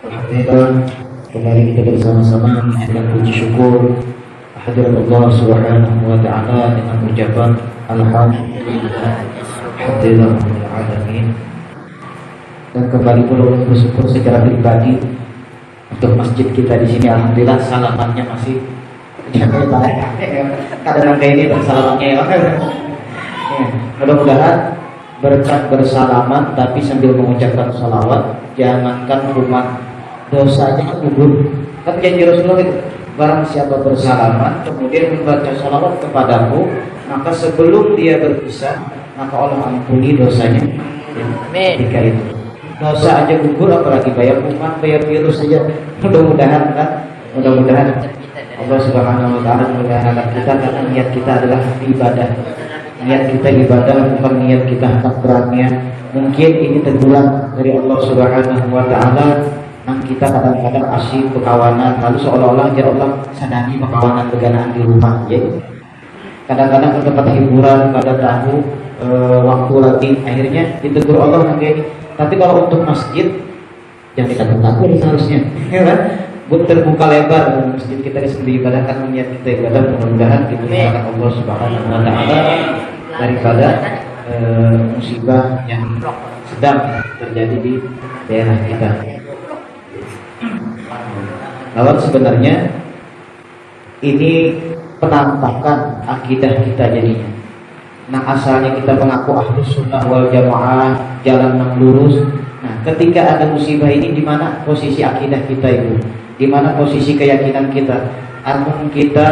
Alhamdulillah, kembali kita bersama-sama menyanyikan puji syukur hadirat Allah Subhanahu wa taala dengan ucapan alhamdulillah alhamdulillah alamin. Dan kembali pula bersyukur secara pribadi untuk masjid kita di sini. Alhamdulillah salamannya masih kadang kayak ini bersalamannya ya. Mudah-mudahan berkat bersalaman tapi sambil mengucapkan salawat, jangankan rumah dosanya gugur. Kan janji Rasulullah itu, barang siapa bersalaman kemudian membaca salawat kepadamu, maka sebelum dia berpisah maka Allah ampuni dosanya. Ketika itu dosa aja gugur, apalagi bayar umat, bayar virus saja. Mudah-mudahan kan, mudah-mudahan Allah Subhanahu wa taala memudahkan kita, karena niat kita adalah ibadah. Niat kita ibadah, bukan niat kita takbirnya. Mungkin ini teguran dari Allah Subhanahu wa taala. Nang kita kadang-kadang asyik berkawanan, lalu seolah-olah ya Allah sadari berkawanan beganaan di rumah ya. Kadang-kadang ke tempat hiburan pada tahu waktu lagi, akhirnya ditegur Allah kayak. Tapi kalau untuk masjid jangan takut-takut seharusnya, ya kan? Terbuka lebar masjid kita sendiri ibadah, karena niat kita ibadah. Mudah-mudahan dimudahkan Allah Subhanahu wa taala daripada musibah yang sedang terjadi di daerah kita. Lawan sebenarnya ini penampakan akidah kita jadinya. Nah, asalnya kita mengaku ahlus sunnah wal jamaah, jalan yang lurus. Nah, ketika ada musibah ini, di mana posisi akidah kita itu? Di mana posisi keyakinan kita? Artinya kita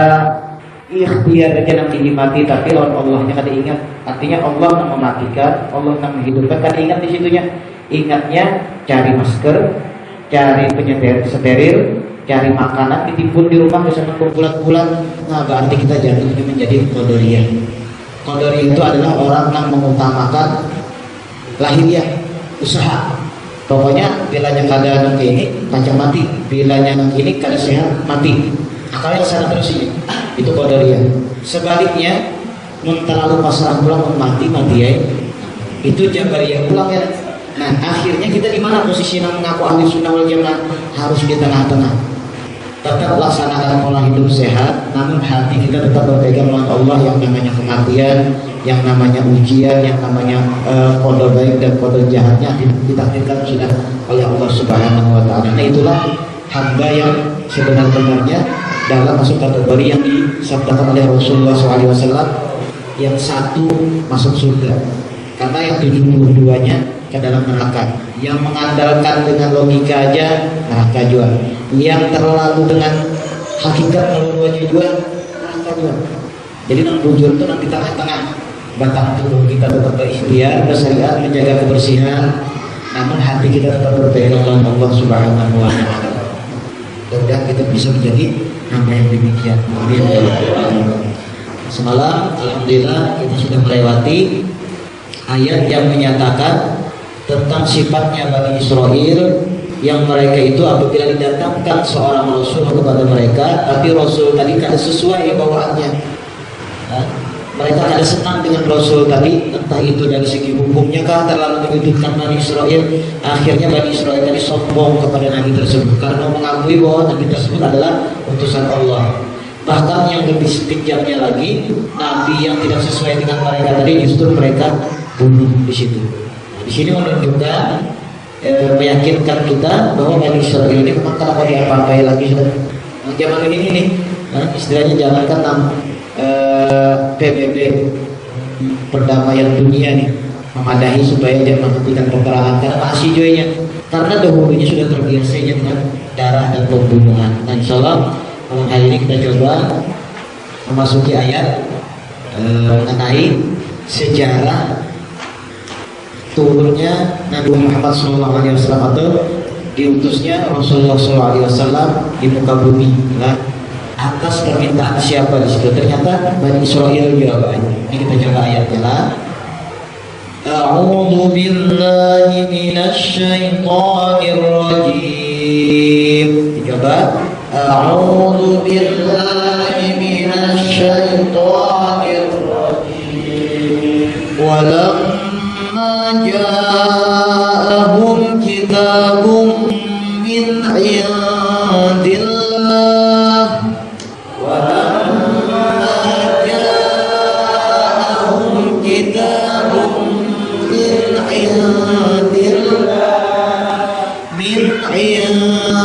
ikhtiar aja nanti mati, tapi lawan Allahnya kada ingat. Artinya Allah yang mematikan, Allah yang menghidupkan, kada ingat di situnya. Ingatnya cari masker, cari penyeter steril, cari makanan, ditimbun di rumah bersama bulan-bulan. Nah, berarti kita jatuhnya menjadi qadariyah. Qadariyah itu adalah orang yang mengutamakan lahiriah, usaha. Pokoknya bilanya kada nang ini pancang mati, bilanya nang ini kada sehat mati. Akalnya kesana terus ini. Itu qadariyah. Sebaliknya, mun terlalu pasrah pulang mati ya. Itu jabariyah pulang ya. Nah, akhirnya kita di mana posisi yang mengaku ahli sunnah wal jamaah? Harus di tengah-tengah. Tetap laksanakan pola hidup sehat, namun hati kita tetap berpegang dengan Allah, yang namanya kematian, yang namanya ujian, yang namanya kode baik dan kode jahatnya ditakdirkan sudah oleh Allah Subhanahu wa taala. Nah, itulah hamba yang sebenarnya dalam masuk kategori yang disabdakan oleh Rasulullah SAW, yang satu masuk surga karena yang 72-nya ke dalam neraka. Yang mengandalkan dengan logika aja neraka juga, yang terlalu dengan hakikat melulu juga neraka juga. Jadi nang bujur itu nanti tengah-tengah, batang tubuh kita tetap berikhtiar, bersyariat, menjaga kebersihan, namun hati kita tetap berpegang dengan Allah Subhanahu wa taala. Mudah kita bisa menjadi hamba yang demikian. Amin. Semalam alhamdulillah kita sudah melewati ayat yang menyatakan tentang sifatnya Bani Israel, yang mereka itu apabila didatangkan seorang Rasul kepada mereka, tapi Rasul tadi kada sesuai bawaannya. Mereka kada senang dengan Rasul tadi, entah itu dari segi hukumnya kah terlalu menyudutkan Bani Israel. Akhirnya Bani Israel tadi sombong kepada Nabi tersebut karena mengakui bahwa Nabi tersebut adalah utusan Allah. Bahkan yang lebih kejamnya lagi, Nabi yang tidak sesuai dengan mereka tadi justru mereka bunuh di situ. Di sini menunjukkan meyakinkan kita bahwa Bani Israel ini memang kalau mau diapa-apai lagi sudah. Zaman ini nih, istilahnya jangankan PBB, perdamaian dunia nih, memadahi supaya dia menghentikan peperangan karena masih joynya, karena dahulunya sudah terbiasa dengan darah dan pembunuhan. Nah, insyaallah malam hari ini kita coba memasuki ayat mengenai sejarah turunnya Nabi Muhammad SAW atau diutusnya Rasulullah SAW di muka bumi. Nah, atas permintaan siapa di situ? Ternyata Bani Israel juga. Ini kita coba ayatnya lah. A'udzu billahi minasy syaithanir rajim. Coba. A'udzu billahi minasy syaithanir rajim. Walamma ja'ahum kitabun min indillah wa lamma ja'ahum kitabun min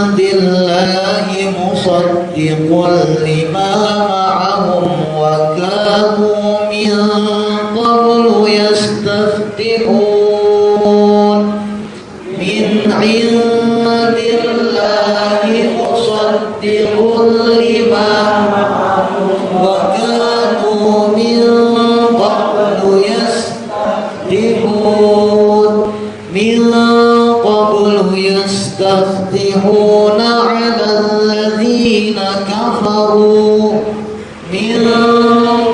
indillahi musaddiqan lima ma'ahum wa kanu min qablu yastaftihun min indillahi musaddiqan lima ma'ahum wa kanu min qablu yastaftihun يستفتحون على الذين كفروا من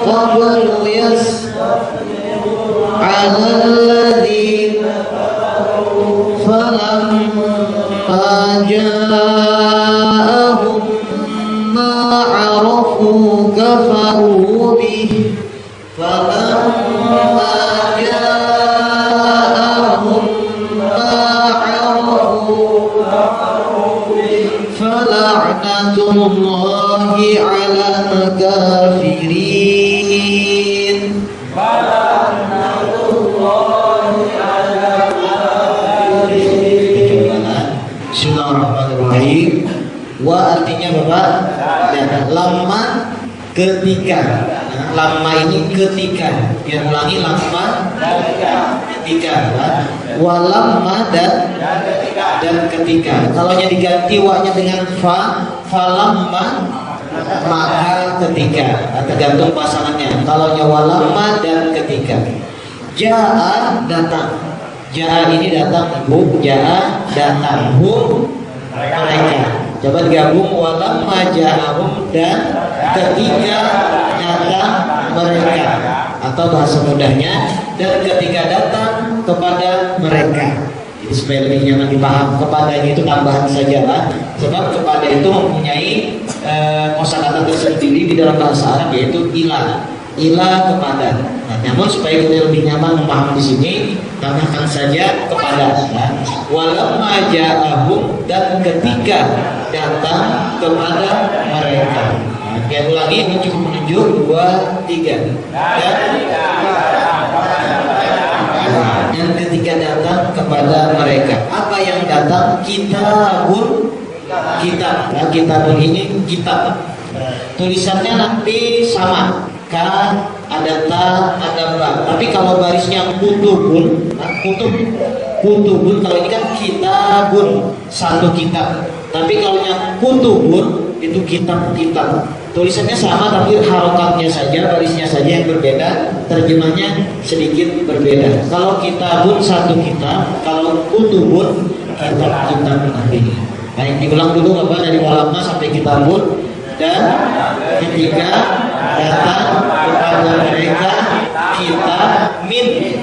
قبل على الذين فلما جاءهم ما عرفوا كفروا به فلما جاءهم فلعنة الله على الكافرين. Bismillahirrahmanirrahim. Wa artinya Bapak, dan lama ketika. Lama ini ketika. Biar ulangi, lama ketika. Walamma dan ketika. Kalau nya diganti wa-nya dengan falamma maka ketika. Tergantung pasangannya. Kalau nya walamma dan ketika. Jaa datang. Jaa ini datang, hum jaa datang, hum mereka. Coba digabung, walamma ja'ahum dan ketika datang mereka, atau bahasa mudahnya dan ketika datang kepada mereka. Jadi supaya lebih nyaman dipaham, kepadanya itu tambahan saja lah, sebab kepada itu mempunyai kosakata tersendiri di dalam bahasa Arab, yaitu ila kepada. Nah, namun supaya kita lebih nyaman memahami di sini, tambahkan saja kepada. Walamma ja'ahum dan ketika datang kepada mereka. Nah, kita ulangi, ini cukup menunjuk 2, 3. Dan ketika datang kepada mereka, apa yang datang? Kitabun, kitab. Nah, kitabun ini kitab. Tulisannya nanti sama. Ka, ada ta, ada ba. Tapi kalau barisnya kutubun, kutubun kalau ini kan kitabun, satu kitab. Tapi kalau yang kutubun itu kitab-kitab. Tulisannya sama tapi harokatnya saja, barisnya saja yang berbeda, terjemahnya sedikit berbeda. Kalau kitabun satu kitab, kalau kutubun kitab-kitab nanti. Baik, diulang dulu Bapak dari walamma sampai kitabun. Dan ketika datang kepada mereka kita min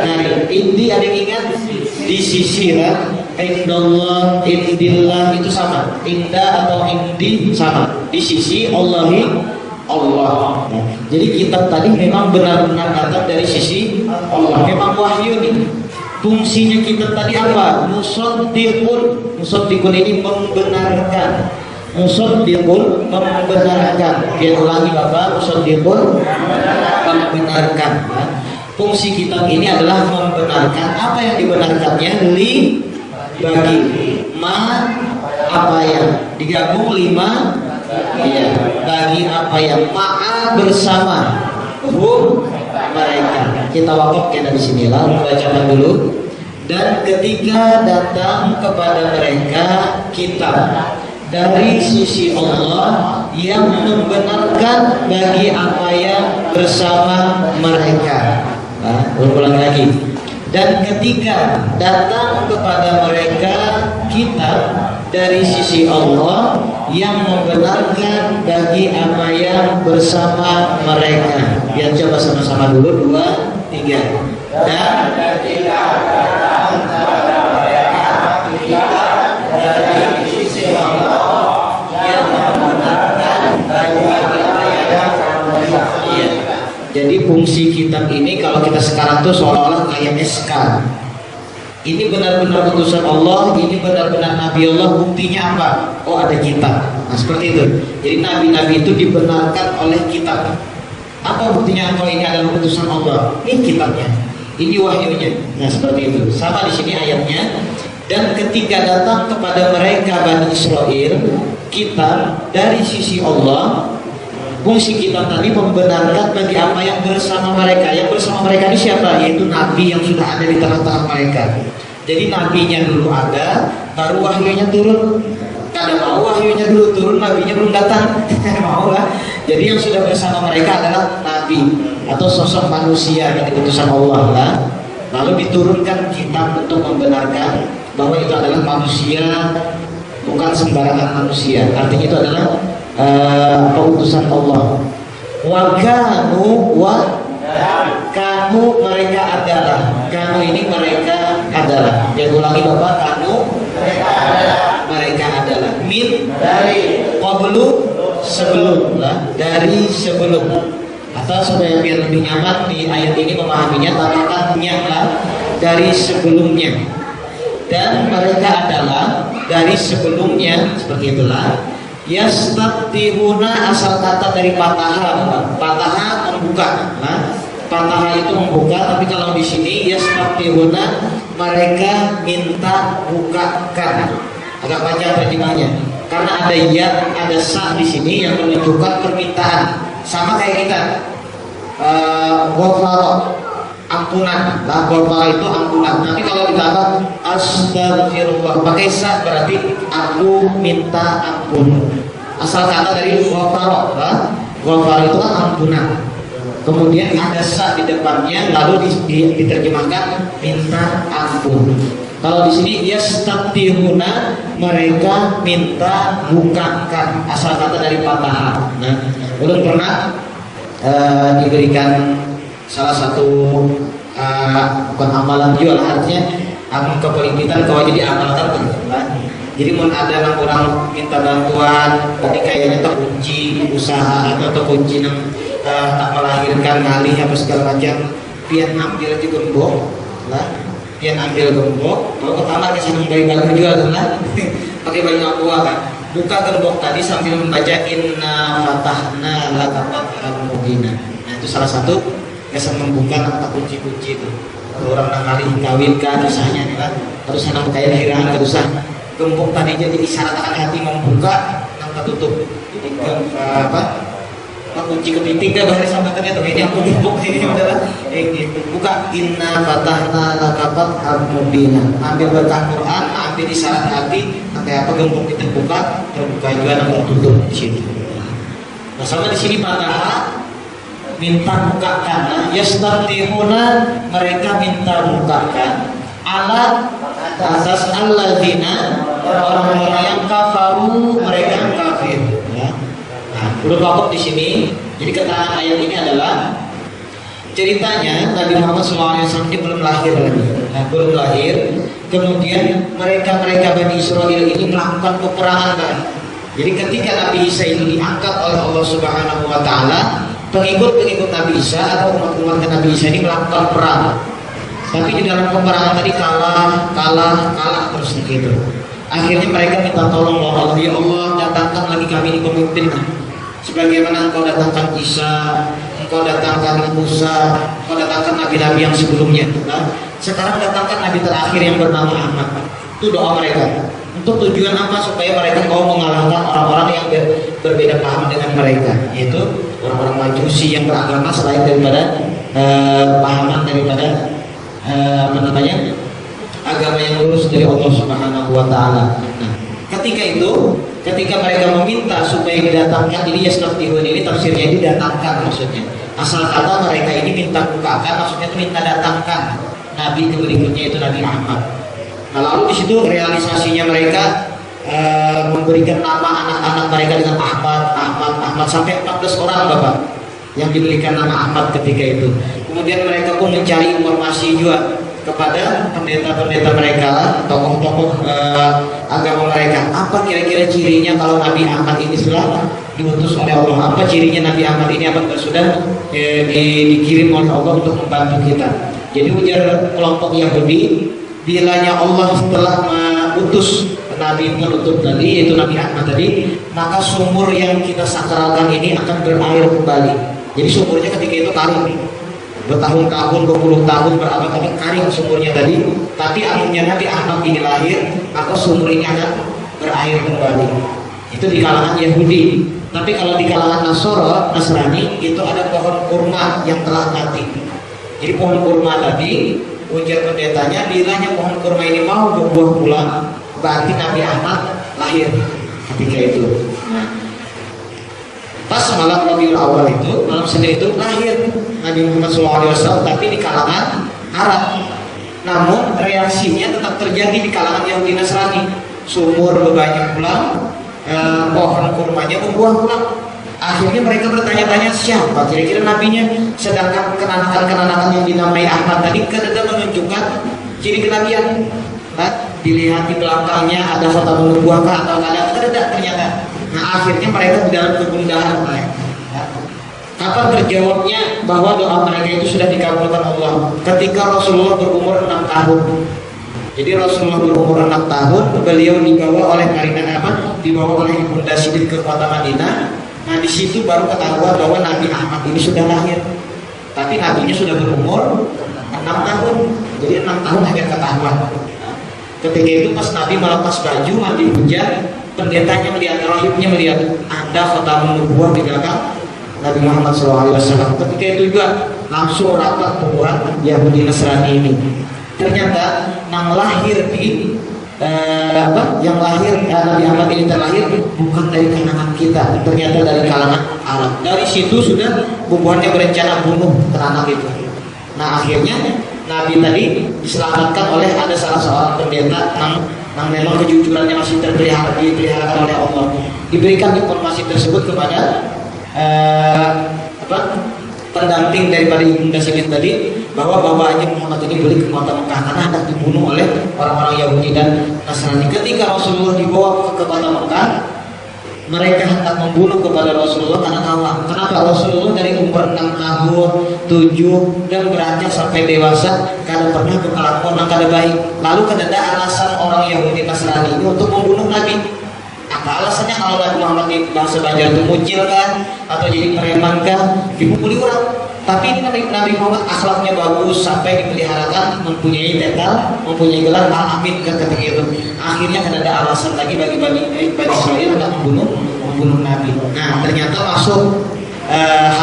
dari indi, ada yang ingat di sisi lah, indallah, indillah itu sama, inda atau indi sama, di sisi Allahi Allah. Jadi kitab tadi memang benar-benar datang dari sisi Allah, memang wahyu nih. Fungsinya kitab tadi apa? Musaddiqun. Musaddiqun ini membenarkan. Musaddiqun membenarkan. Dia ulangi Bapak, musaddiqun membenarkan. Fungsi kitab ini adalah membenarkan. Apa yang dibenarkannya? Bagi ma apa yang digabung 5 ya, bagi apa yang ma'a bersama hum mereka. Kita wakafkan dari sinilah, bacakan dulu. Dan ketika datang kepada mereka kitab dari sisi Allah yang membenarkan bagi apa yang bersama mereka. Ulang lagi. Dan ketika datang kepada mereka kitab dari sisi Allah yang membenarkan bagi apa yang bersama mereka. Biar coba sama-sama dulu, 2, 3. Dan ketika datang kepada mereka kitab dari sisi Allah yang membenarkan bagi apa yang bersama. Jadi fungsi kitab ini kalau kita sekarang tuh seolah-olah kayak SK. ini benar-benar utusan Allah, ini benar-benar Nabi Allah, buktinya apa? Oh, ada kitab. Nah, seperti itu. Jadi nabi-nabi itu dibenarkan oleh kitab. Apa buktinya kalau ini adalah utusan Allah? Ini kitabnya, ini wahyunya. Nah, seperti itu. Sama di sini ayatnya. Dan ketika datang kepada mereka Bani Israel kitab dari sisi Allah, fungsi kitab tadi membenarkan bagi apa yang bersama mereka. Yang bersama mereka ini siapa? Yaitu Nabi yang sudah ada di tengah-tengah mereka. Jadi nabinya dulu ada, baru wahyunya turun. Kada mau wahyunya dulu turun, nabinya belum datang. Mau lah. Jadi yang sudah bersama mereka adalah nabi atau sosok manusia yang diutusan Allah lah. Lalu diturunkan kitab untuk membenarkan bahwa itu adalah manusia, bukan sembarangan manusia. Artinya itu adalah utusan Allah. Wa kanu mereka adalah. Kanu ini mereka adalah. Jangan ulangi Bapak, kanu mereka adalah. Min dari qablu sebelum lah, dari sebelum. Atau supaya biar lebih nyaman di ayat ini memahaminya, tambahkan lah dari sebelumnya. Dan mereka adalah dari sebelumnya, seperti itulah. Yastatihuna asal kata dari pataha. Pataha membuka. Nah, pataha itu membuka, tapi kalau di sini yastatihuna mereka minta bukakan. Agak panjang terjemahnya. Karena ada ya, ada sa di sini yang menunjukkan permintaan. Sama kayak kita. Ghafara ampunan. Nah, ghafara itu ampunan. Nanti kalau dikatakan astagfirullah pakai sa berarti aku minta ampun. Asal kata dari ghafara. Ghafara itu kan ampunan. Kemudian ada sa di depannya, lalu diterjemahkan minta ampun. Kalau di sini yastatihuna mereka minta bukakan, asal kata dari pataha. Nah, belum pernah diberikan salah satu bukan amalan juga lah, artinya amal kepelimpitan kalau jadi amalkan kan. Jadi mau ada orang minta bantuan, tadi kayaknya terkunci usaha atau terkunci tak melahirkan ngalih apa segala macam, pian ambil di gembok lah. Pian ambil gembok, kalau ke kamar kesana bayi bagus juga kan, pakai baju aqua kan, buka gembok tadi sambil membaca inna fatahna laka fathan mubina. Nah, itu salah satu kesan membuka nang kunci-kunci itu. Kalau orang nang kali kawinkan usahanya nih kan, terus nang kaya lahiran terus gembok tadi jadi isyarat hati membuka nang tertutup. Jadi kunci kepiting dah bahasa sambatannya tuh ini aku gembok ini adalah buka inna fatahna laka fathan mubina. Ambil baca Quran, ambil isyarat hati, kayak apa gembok itu terbuka juga nang tertutup di sini. Nah, sama di sini patah minta bukakan. Yastatihuna mereka minta bukakan ala atas alladzina orang-orang yang kafaru mereka yang kafir ya. Nah, udah pokok di sini. Jadi keterangan ayat ini adalah ceritanya Nabi Muhammad SAW ini belum lahir lagi. Nah, belum lahir. Kemudian mereka Bani Israel ini melakukan peperangan kan. Jadi ketika Nabi Isa itu diangkat oleh Allah Subhanahu Wa Taala, pengikut Nabi Isa atau umat Nabi Isa ini melakukan perang. Tapi di dalam peperangan tadi kalah terus begitu. Akhirnya mereka minta tolong Allah, ya Allah datangkan lagi kami di pemimpin. Sebagaimana engkau datangkan Isa, engkau datangkan Musa, engkau datangkan nabi-nabi yang sebelumnya. Nah, sekarang datangkan nabi terakhir yang bernama Ahmad. Itu doa mereka. Untuk tujuan apa? Supaya mereka mau mengalahkan orang-orang yang berbeda paham dengan mereka, yaitu orang-orang Majusi yang beragama selain daripada pahaman daripada agama yang lurus dari Allah Subhanahu Wa Taala. Nah, ketika mereka meminta supaya didatangkan ini yastatihun ini tafsirnya didatangkan maksudnya. Asal kata mereka ini minta bukakan maksudnya itu minta datangkan nabi berikutnya itu Nabi Ahmad. Nah, lalu di situ realisasinya mereka memberikan nama anak-anak mereka dengan Ahmad sampai 14 orang Bapak yang diberikan nama Ahmad ketika itu. Kemudian mereka pun mencari informasi juga kepada pendeta-pendeta mereka, tokoh-tokoh agama mereka. Apa kira-kira cirinya kalau Nabi Ahmad ini sudah diutus oleh Allah? Apa cirinya Nabi Ahmad ini apakah sudah dikirim oleh Allah untuk membantu kita? Jadi ujar kelompok Yahudi, bilanya Allah telah mengutus Nabi penutup tadi, yaitu Nabi Ahmad tadi, maka sumur yang kita sakralkan ini akan berair kembali. Jadi sumurnya ketika itu kering, bertahun-tahun, berpuluh tahun, berabad-abad kering sumurnya tadi. Tapi akhirnya Nabi Ahmad ini lahir, maka sumur ini akan berair kembali. Itu di kalangan Yahudi. Tapi kalau di kalangan Nasrani itu ada pohon kurma yang telah mati. Jadi pohon kurma tadi, ujar pendetanya, bilanya pohon kurma ini mau berbuah pula, berarti Nabi Ahmad lahir ketika itu. Nah, pas malam Rabiul Awal itu, malam Senin itu lahir Nabi Muhammad SAW, tapi di kalangan Arab. Namun reaksinya tetap terjadi di kalangan Yahudi Nasrani. Sumur berbanyak pula, pohon kurmanya berbuah pula. Akhirnya mereka bertanya-tanya siapa kira-kira nabinya. Sedangkan kenanakan yang dinamai Ahmad tadi kadang menunjukkan ciri kenabian. Dilihat di belakangnya ada foto nubuahkah atau ada ternyata. Nah akhirnya mereka di dalam kegundahan. Kapan terjawabnya bahwa doa mereka itu sudah dikabulkan Allah? Ketika Rasulullah berumur 6 tahun. Jadi Rasulullah berumur 6 tahun, beliau dibawa oleh dibawa oleh Ibunda Sidin ke kota Madinah. Nah di situ baru ketahuan bahwa Nabi Ahmad ini sudah lahir. Tapi nabinya sudah berumur 6 tahun. Jadi 6 tahun akhir ketahuan. Ketika itu pas Nabi melepas baju mandi hujan, pendetanya melihat, rahibnya melihat ada khotam nubuwah di belakang Nabi Muhammad SAW. Ketika itu juga langsung rapat membuat Yahudi Nasrani ini. Ternyata yang lahir di yang lahir Nabi Ahmad ini terlahir bukan dari kalangan kita, ternyata dari kalangan Arab. Dari situ sudah bubuhannya berencana bunuh anak itu. Nah akhirnya Nabi tadi diselamatkan oleh ada salah seorang pendeta yang memang kejujurannya masih dipeliharakan oleh Allah. Diberikan informasi tersebut kepada pendamping daripada Ibunda Sidin tadi, bahwa bapaknya Muhammad ini beli ke kota Mekah karena hendak dibunuh oleh orang-orang Yahudi dan Nasrani. Ketika Rasulullah dibawa ke kota Mekah, mereka hendak membunuh kepada Rasulullah karena tahu kenapa Rasulullah dari umur 6 tahun, 7 dan beranjak sampai dewasa kada pernah berkelakuan yang kada baik. Lalu kada ada alasan orang Yahudi Nasrani ini untuk membunuh Nabi. Apa alasannya kalau Nabi Muhammad di bahasa Banjar itu muncil kan, atau jadi preman kan, dipukuli orang. Tapi ini Nabi Muhammad akhlaknya bagus sampai dipeliharakan, mempunyai tetel, mempunyai gelar Al-Amin kan ketika itu. Akhirnya kan ada alasan lagi bagi Israel untuk membunuh Nabi. Nah ternyata masuk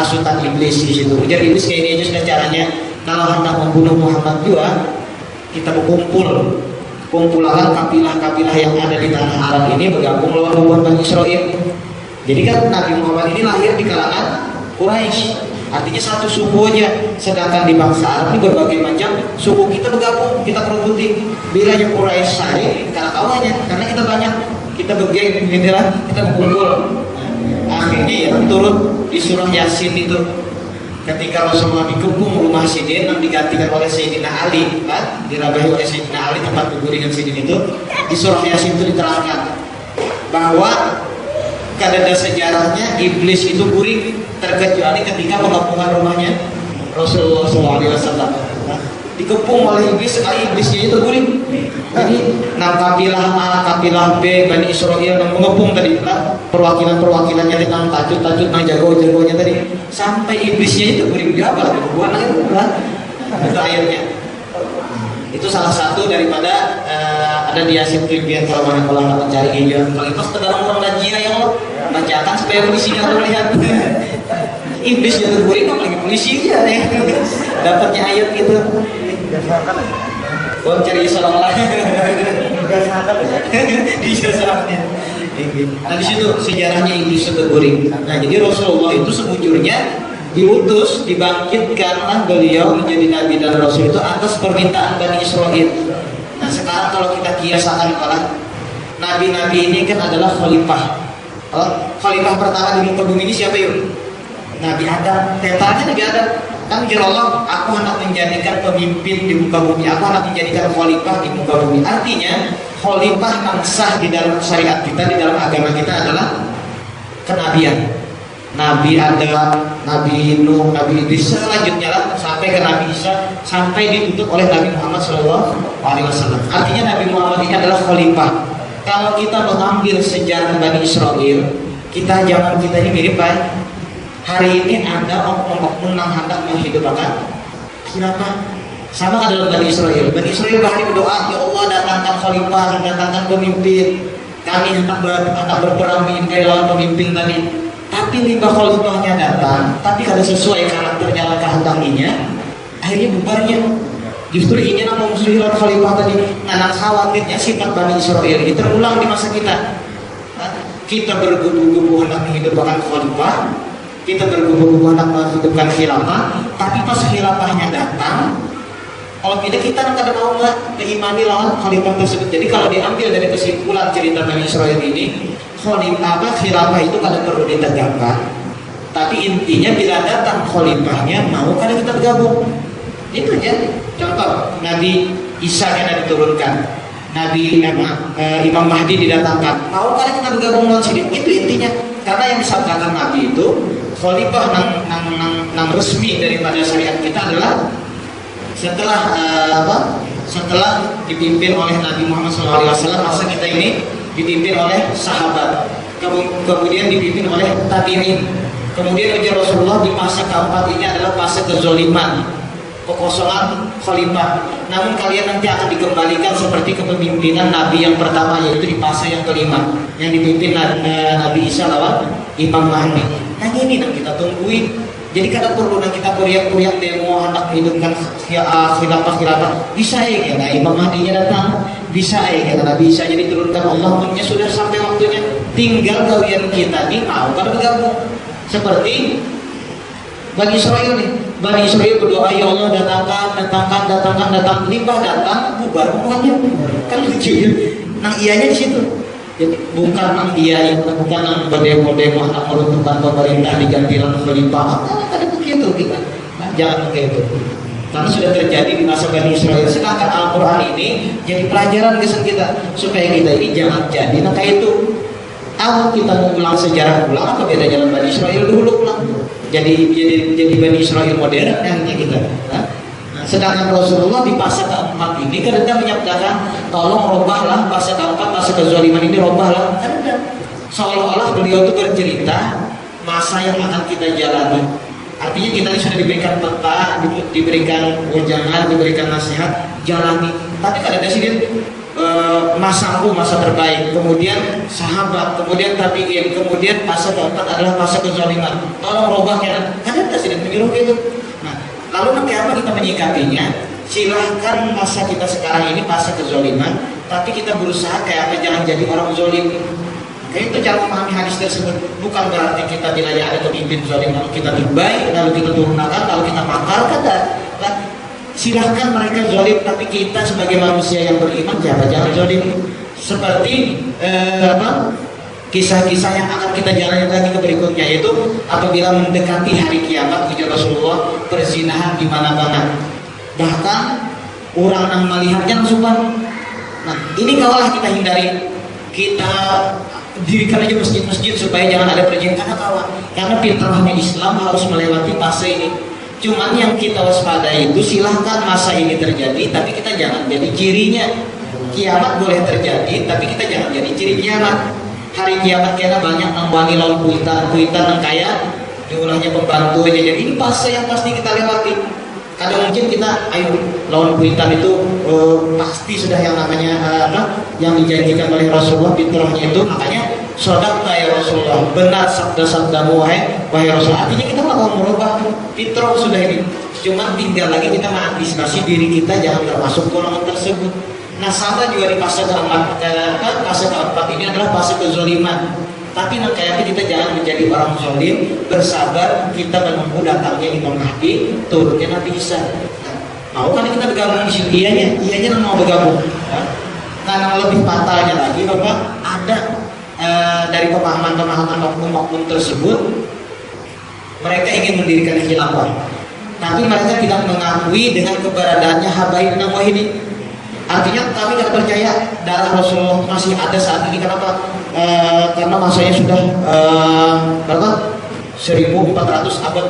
hasutan iblis di situ. Ujar iblis kayak ini aja sudah caranya. Kalau hendak membunuh Muhammad juga, kita kumpulkan kabilah-kabilah yang ada di tanah Arab ini bergabung lawan hubungan Bani Israel. Jadi kan Nabi Muhammad ini lahir di kalangan Quraisy. Artinya satu suku aja, sedangkan di bangsa Arab ini berbagai macam suku kita bergabung, kita kerubuti. Bilanya Quraisy sari, karena kawannya, karena kita banyak, kita bergeng, inilah kita berkumpul. Akhirnya ya turun di surah Yasin itu, ketika Rasulullah dikepung rumah Sidin yang digantikan oleh Sayyidina Ali, kan? Dirabahi oleh Sayyidina Ali tempat berguringan Sidin itu, di surah Yasin itu diterangkan bahwa kadang sejarahnya iblis itu guring terkecuali ketika pengepungan rumahnya Rasulullah SAW. Dikepung oleh iblis, sekali iblisnya itu guring. Jadi 6 kabilah A, kabilah B, Bani Israel yang mengepung tadi, perwakilan-perwakilannya tentang tajuk-tajuk, tentang jago-jagonya tadi, sampai iblisnya itu guring. Berapa lagi? Buat air itu ayatnya. Itu salah satu daripada ada di Yasin Tribun kalau mana mencari hijau. Kalau itu sekedar orang rajia yang lo bacakan supaya polisi nggak melihat. Iblis jatuh guring, apalagi polisi aja ya. Dapatnya ayat gitu. Kau cari salah lagi. Di sejarahnya. Nah di situ sejarahnya iblis jatuh guring. Nah jadi Rasulullah itu sebujurnya diutus, dibangkitkanlah beliau menjadi nabi dan rasul itu atas permintaan Bani Israel. Nah sekarang kalau kita kiasakan malah nabi-nabi ini kan adalah khalifah. Khalifah pertama di muka bumi ini siapa yuk? Nabi Adam. Tetannya Nabi Adam. Kan kira Allah, aku hendak menjadikan pemimpin di muka bumi, aku hendak menjadikan khalifah di muka bumi. Artinya khalifah yang sah di dalam syariat kita, di dalam agama kita adalah kenabian. Nabi Adam, Nabi Nuh, Nabi Idris, selanjutnya lah sampai ke Nabi Isa, sampai ditutup oleh Nabi Muhammad SAW. Artinya Nabi Muhammad ini adalah khalifah. Kalau kita mengambil sejarah Bani Israel, kita ini mirip baik. Hari ini ada oknum-oknum yang hendak menghidupkan khilafah. Sama kan dalam Bani Israel. Bani Israel bahkan berdoa, ya Allah datangkan khalifah, datangkan pemimpin. Kami hendak berperang mengintai lawan pemimpin tadi. Tapi limbah khalifahnya datang, tapi kada sesuai karakternya dan kehendakinya, akhirnya bubarnya. Justru ini yang memusuhi khalifah tadi. Nah, khawatirnya sifat Bani Israel ini terulang di masa kita. Kita bergubu-gubu hendak menghidupkan khalifah, kita bergubu-gubu hendak menghidupkan khilafah, tapi pas khilafahnya datang, kalau kita ada mau nggak keimani lawan khalifah tersebut. Jadi kalau diambil dari kesimpulan cerita Bani Israel ini, khilafah itu kada perlu ditegakkan, tapi intinya bila datang khalifahnya mau kada kita bergabung. Itu aja. Contoh Nabi Isa yang diturunkan, Nabi Imam Mahdi didatangkan, mau kada kita bergabung dengan sini. Itu intinya. Karena yang disabdakan Nabi itu khalifah nang resmi daripada syariat kita adalah setelah dipimpin oleh Nabi Muhammad SAW. Masa kita ini dipimpin oleh sahabat, kemudian dipimpin oleh tabi'in, kemudian ujar Rasulullah di masa keempat ini adalah fase kezoliman, kekosongan khalifah. Namun kalian nanti akan dikembalikan seperti kepemimpinan Nabi yang pertama, yaitu di fase yang kelima yang dipimpin Nabi Isa lawan Imam Mahdi. Nah ini yang kita tungguin. Jadi kada perlu kita kuriak-kuriak demo hendak menghidupkan khilafah. Bisa ya karena Imam Mahdinya datang, bisa ya karena Nabi Isa jadi turunkan Allah, punya sudah sampai waktunya. Tinggal kalian kita nih mau kada bergabung. Seperti Bani Israel nih. Bani Israel berdoa, ya Allah datang, limbah datang, bubar bukannya. Kan lucu ya. Nang ianya di situ. Jadi bukan bukan berdemo-demo hendak meruntuhkan pemerintah digantikan khalifah. Ada begitu kita. Nah, jangan begitu. Karena sudah terjadi di masa Bani Israel. Sedangkan Al-Quran ini jadi pelajaran kesan kita supaya kita ini jangan jadi nah kayak itu. Kalau kita mau ulang sejarah ulang, apa beda jalan Bani Israel dulu ulang? Jadi Bani Israel modern yang kita. Sedangkan Rasulullah di fase keempat ini kadang menyatakan tolong robahlah fase keempat, fase kezaliman ini robahlah. Seolah-olah beliau itu bercerita masa yang akan kita jalani. Artinya kita ini sudah diberikan peta, diberikan wejangan, diberikan nasihat, jalani. Tapi kadang sih masaku masa terbaik, kemudian sahabat, kemudian tabiin, kemudian fase keempat adalah fase kezaliman. Tolong robahnya. Kadang sih menyuruh gitu. Lalu nanti apa kita menyikapinya? Silahkan masa kita sekarang ini fase kezoliman, tapi kita berusaha kayak apa jangan jadi orang zolim. Kayak itu cara memahami hadis tersebut. Bukan berarti kita tidak ada pemimpin zolim lalu kita terbaik, lalu kita turunkan, lalu kita makar, kata. Silahkan mereka zolim, tapi kita sebagai manusia yang beriman jangan zolim. Seperti kisah-kisah yang akan kita jalani lagi ke berikutnya, yaitu apabila mendekati hari kiamat, ujar Rasulullah, perzinahan di mana-mana, bahkan orang yang melihatnya langsung. Nah ini kawalah kita hindari. Kita dirikan aja masjid-masjid supaya jangan ada perzinahan karena fitrahnya Islam harus melewati fase ini. Cuman yang kita waspadai itu silahkan masa ini terjadi, tapi kita jangan jadi cirinya. Kiamat boleh terjadi, tapi kita jangan jadi ciri kiamat. Hari kiamat kena banyak nambani lawan kuitan yang kaya jumlahnya pembantu aja. Jadi ini fase yang pasti kita lewati. Kadang mungkin kita ayo lawan kuitan itu pasti sudah yang namanya yang dijanjikan oleh Rasulullah fitrahnya itu. Makanya sodaq ya Rasulullah, benar sabda-sabdamu wahai Rasulullah. Artinya kita mau merubah fitrah sudah ini. Cuma tinggal lagi kita mengantisipasi diri kita jangan termasuk golongan tersebut. Nah sama juga di fase keempat, fase keempat ini adalah fase kezoliman. Tapi kayak kita jangan menjadi orang zolim, bersabar kita menunggu datangnya Imam Mahdi, turunnya Nabi Isa. Mau kan kita bergabung di sini? Iyanya mau bergabung. Karena lebih fatalnya lagi, Bapak, ada dari pemahaman oknum tersebut, mereka ingin mendirikan khilafah, tapi mereka tidak mengakui dengan keberadaannya Habaib dan Wahidin. Artinya kami tidak percaya darah Rasulullah masih ada saat ini. Kenapa? Karena masanya sudah 1400 abad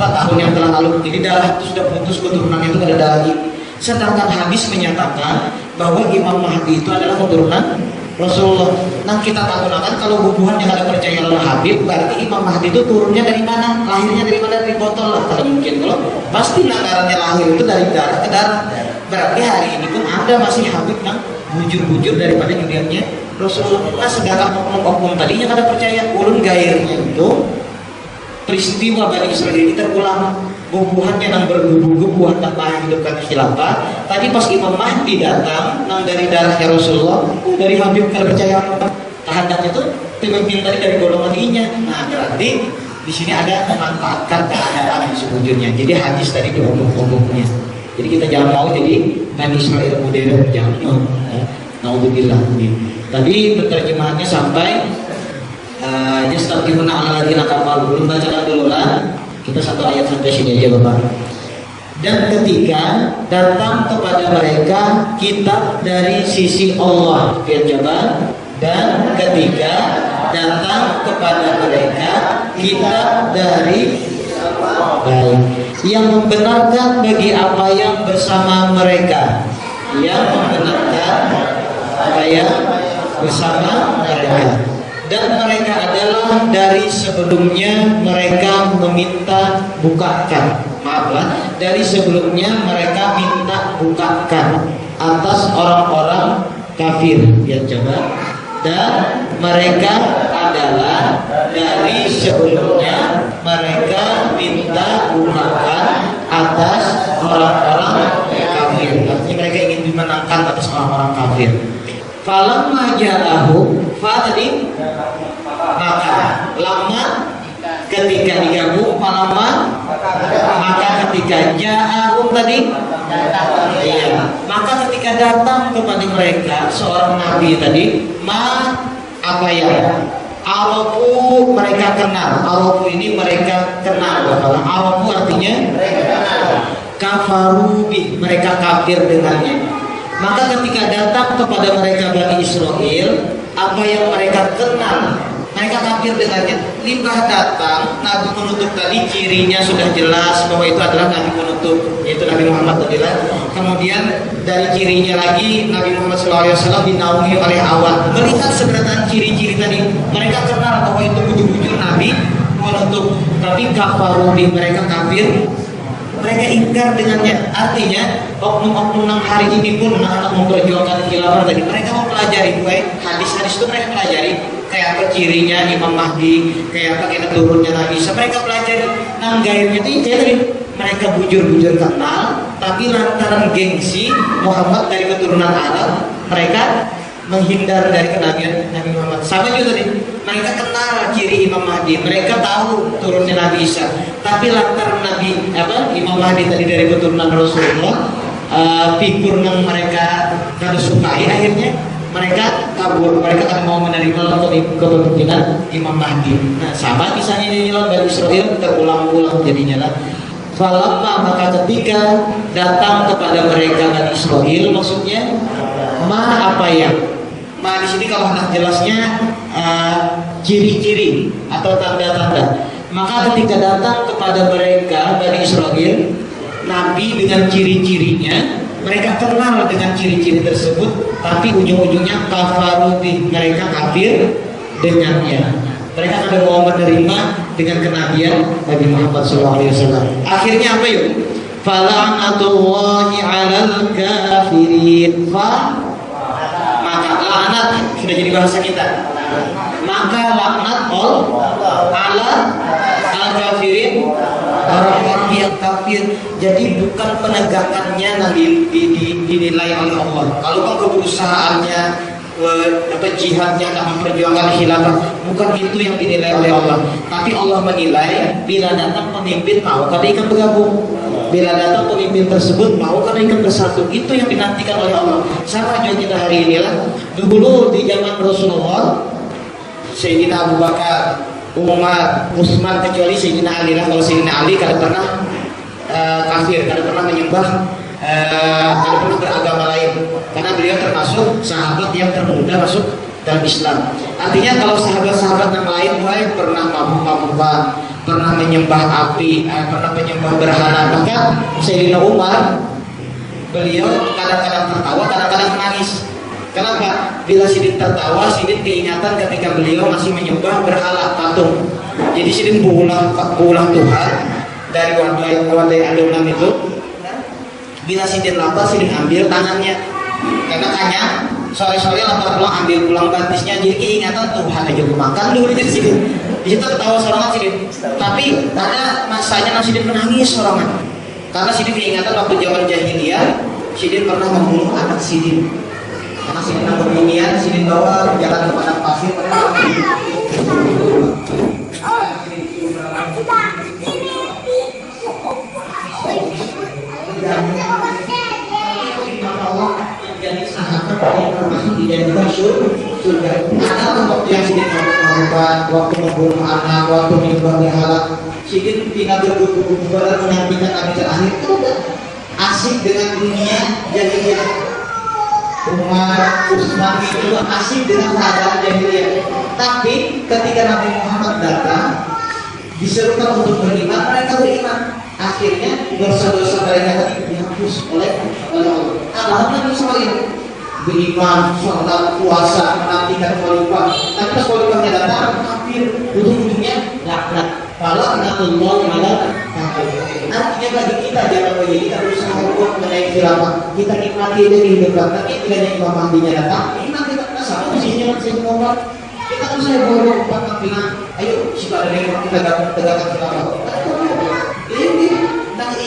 tahun yang telah lalu. Jadi darah itu sudah putus, keturunannya itu ada lagi. Sedangkan hadis menyatakan bahwa Imam Mahdi itu adalah keturunan Rasulullah. Nah kita tahu-tahu kalau hubungannya ada percaya oleh Habib, berarti Imam Mahdi itu turunnya dari mana? Lahirnya dari mana? Dari botol lah kalau mungkin. Kalau pasti nakarannya lahir itu dari darah ke darah. Berarti hari ini pun ada masih Habib yang bujur-bujur daripada juriannya Rasulullah. Nah sedangkan oknum tadinya kada percaya, ulun gairnya itu peristiwa Bani Israel ini terulang. Bubuhannya nang bergubu-gubu tanpa hidupkan khilafah. Tadi pas Imam Mahdi datang nang dari darahnya Rasulullah, dari Habib kalau percaya tahanan itu pemimpin tadi dari golongan inya. Nah berarti di sini ada memanfaatkan keadaan sebujurnya. Jadi hadis tadi diomong-omongnya. Jadi kita jangan mau jadi Bani Israel modern, jangan. Naudzubillah. Tadi terjemahannya sampai yastaqimuna 'ala alladziina kafaru. Belum bacakan dulu lah. Kita satu ayat sampai sini aja Bapak. Dan ketika datang kepada mereka kitab dari sisi Allah, lihat coba. Dan ketika datang kepada mereka kitab dari baik yang membenarkan bagi apa yang bersama mereka, yang membenarkan apa yang bersama mereka. Dan mereka adalah dari sebelumnya mereka meminta bukakan, maaflah, dari sebelumnya mereka minta bukakan atas orang-orang kafir. Ya coba. Dan mereka adalah dari sebelumnya mereka minta bukakan atas orang-orang kafir. Artinya mereka ingin dimenangkan atas orang-orang kafir. Falamma ja'ahum, fa tadi maka lama ketika digabung, falamma maka ketika ja'ahum tadi iya, maka ketika datang kepada mereka seorang nabi tadi, apa ya? Arafu mereka kenal. Arafu ini mereka kenal. Arafu artinya kafaru bih, mereka kafir dengannya. Maka ketika datang kepada mereka Bani Israel, apa yang mereka kenal, mereka kafir dengannya. Limbah datang, Nabi penutup tadi cirinya sudah jelas bahwa itu adalah Nabi penutup, yaitu Nabi Muhammad tadi lah. Kemudian dari cirinya lagi Nabi Muhammad SAW dinaungi oleh awan. Melihat sebenarnya ciri-ciri tadi, mereka kenal bahwa itu bujur-bujur Nabi penutup. Tapi kafarubi, mereka kafir, mereka ingkar dengannya. Artinya oknum-oknum yang hari ini pun anak memperjuangkan khilafah tadi, mereka mau pelajari hadis-hadis itu, mereka pelajari kayak apa cirinya Imam Mahdi, kayak apa kita turunnya Nabi Isa, mereka pelajari. Nah gairnya itu kayak tadi, mereka bujur-bujur kenal, tapi lantaran gengsi Muhammad dari keturunan Arab, mereka menghindar dari kenabian Nabi Muhammad. Sama juga tadi, mereka kenal ciri Imam Mahdi, mereka tahu turunnya Nabi Isa, tapi lantaran Imam Mahdi tadi dari keturunan Rasulullah, figur yang mereka kada sukai, akhirnya mereka kabur, mereka tak mau menerima kepemimpinan Imam Mahdi. Nah sama kisahnya ini Bani Israel terulang-ulang jadinya lah. Falamma maka ketika datang kepada mereka Bani Israel, maksudnya apa ya? Di sini kalau hendak jelasnya ciri-ciri atau tanda-tanda. Maka ketika datang kepada mereka Bani Israel, Nabi dengan ciri-cirinya, mereka kenal dengan ciri-ciri tersebut, tapi ujung-ujungnya kafaru bih, mereka kafir dengannya. Mereka tidak mau menerima dengan kenabian Nabi Muhammad SAW. Akhirnya apa yuk? Fala'natullahi 'alal kafirin. Maka laknat sudah jadi bahasa kita. Maka laknat ala al-kafirin, orang-orang yang kafir. Jadi bukan penegakannya yang dinilai oleh Allah. Kalau kan keberusahaannya, jihadnya nak memperjuangkan khilafah, bukan itu yang dinilai oleh Allah. Tapi Allah menilai bila datang pemimpin mau kada ikut bergabung, bila datang pemimpin tersebut mau kada ikut bersatu, itu yang dinantikan oleh Allah. Sama juga kita hari inilah. Dulu di zaman Rasulullah, Sayyidina Abu Bakar, Umar, Utsman, kecuali Sayyidina Ali lah. Kalau Sayyidina Ali kada pernah kafir, kada pernah menyembah, kada pernah beragama lain, karena beliau termasuk sahabat yang termuda masuk dalam Islam. Artinya kalau sahabat-sahabat yang lain mulai pernah mabuk-mabukan, pernah menyembah api, pernah menyembah berhala. Bahkan Sayyidina Umar, beliau kadang-kadang tertawa, kadang-kadang menangis. Kenapa? Bila Sidin tertawa, Sidin keingatan ketika beliau masih menyembah berhala patung. Jadi Sidin berulang Tuhan dari wadai adonan itu. Bila Sidin lapar, Sidin ambil tangannya. Karena tanya, sore-sore lapar pulang ambil pulang batisnya. Jadi keingatan Tuhan aja makan dulu jadi Sidin. Di situ ketawa sorangan Sidin. Tapi ada masanya Sidin menangis sorangan. Karena Sidin keingatan waktu zaman jahiliyah, Sidin pernah membunuh anak Sidin. Karena Sidin beginian, Sidin bawa jalan ke padang pasir. Jadi sahabat yang termasuk dijadikan surga. Ada waktu yang Sidin melakukan, waktu membunuh anak, waktu menyembah berhala, Sidin tinggal berkumpul menantikan kami terakhir. Asik dengan dunia, jadi Umar, Utsman itu asik dengan keadaan jahiliyah. Tapi ketika Nabi Muhammad datang, diserukan untuk beriman, mereka beriman. Akhirnya dosa-dosa mereka tadi dihapus oleh Allah. Alhamdulillah Nabi beriman, sholat, puasa, menantikan khalifah. Tapi pas khalifahnya datang, kafir, ujung-ujungnya laknat. Kalau Allah malah artinya bagi kita jangan begini, kita berusaha untuk menaik khilafah. Kita nikmati itu di hidup kita. Tapi ketika Imam Mahdinya datang, nikmati kita sama sisinya masih ngomong. Kita berusaha bawa empat pimpinan. Ayo, siapa ada yang kita tegakkan khilafah? Ini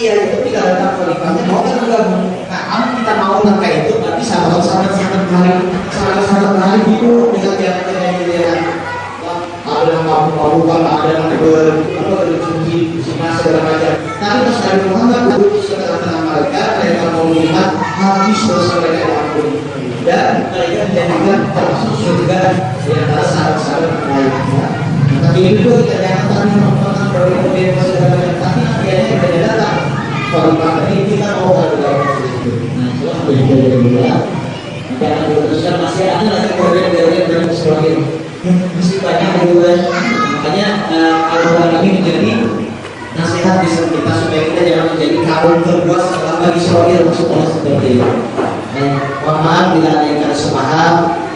iya itu tidak datang khalifahnya mau kan bergabung. Nah, kalau kita mau langkah itu, berarti sahabat-sahabat itu dengan jalan-jalan ada yang mampu-mampukan, ada yang bercuci, bersihkan segala macam. Tapi pas Nabi Muhammad berutus ke tengah-tengah mereka mau melihat habis dosa mereka diampuni dan mereka dijadikan termasuk surga di antara sahabat-sahabat lainnya. Tapi itu kita jangan tadi memperkenalkan bahwa kemudian segala macam. Tapi akhirnya kita datang. Kalau ini kita mau ada dalam itu. Nah, itu alhamdulillah. Jangan diteruskan masih ada lagi program-program dan sebagainya. Mesti banyak juga. Makanya Al-Quran ini menjadi nasihat di kita supaya kita jangan menjadi kaum terbuas selama Israel maksudnya seperti itu. Mohon maaf bila ada yang ada sepaham,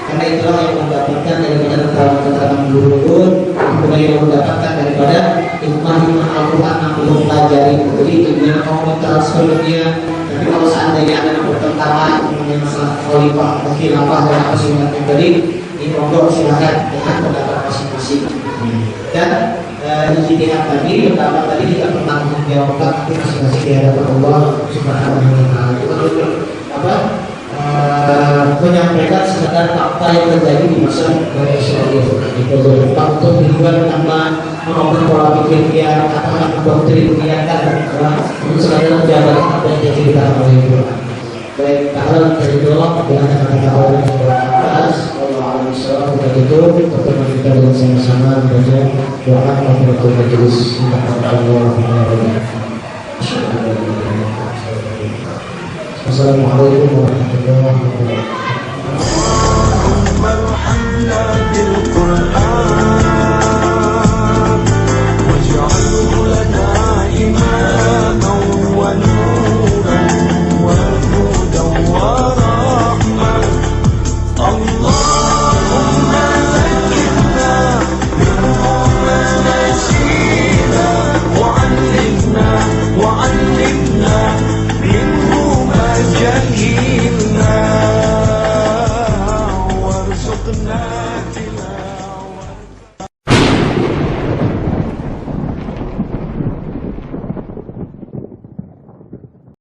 karena itulah yang mendapatkan daripada keterangan guru-guru, kemudian yang mendapatkan daripada hikmah-hikmah Al-Quran yang belum pelajari. Jadi ilmunya mau transfer dia. Tapi kalau seandainya ada pertentangan mengenai masalah khalifah, khilafah dan apa sih yang tadi, ini monggo silakan dengan pendapat masing-masing. Dan ijtihad tadi, pendapat tadi kita bertanggungjawabkan nanti masing-masing di hadapan Allah Subhanahu wa Ta'ala. Itu apa? Menyampaikan sekedar fakta yang terjadi di masa Israel. Itu untuk tujuan tanpa mengubah pola pikir dia atau mengubah doktrin dia kan, untuk sekalian menjaga apa yang diceritakan oleh Quran. Baik, kalau dari Allah dengan kata-kata Allah yang berbatas, Allah Alaihissalam begitu pertemuan kita dengan sama-sama membaca doa kafaratul majelis. Assalamualaikum warahmatullahi جهلنا وارزقنا تلاوته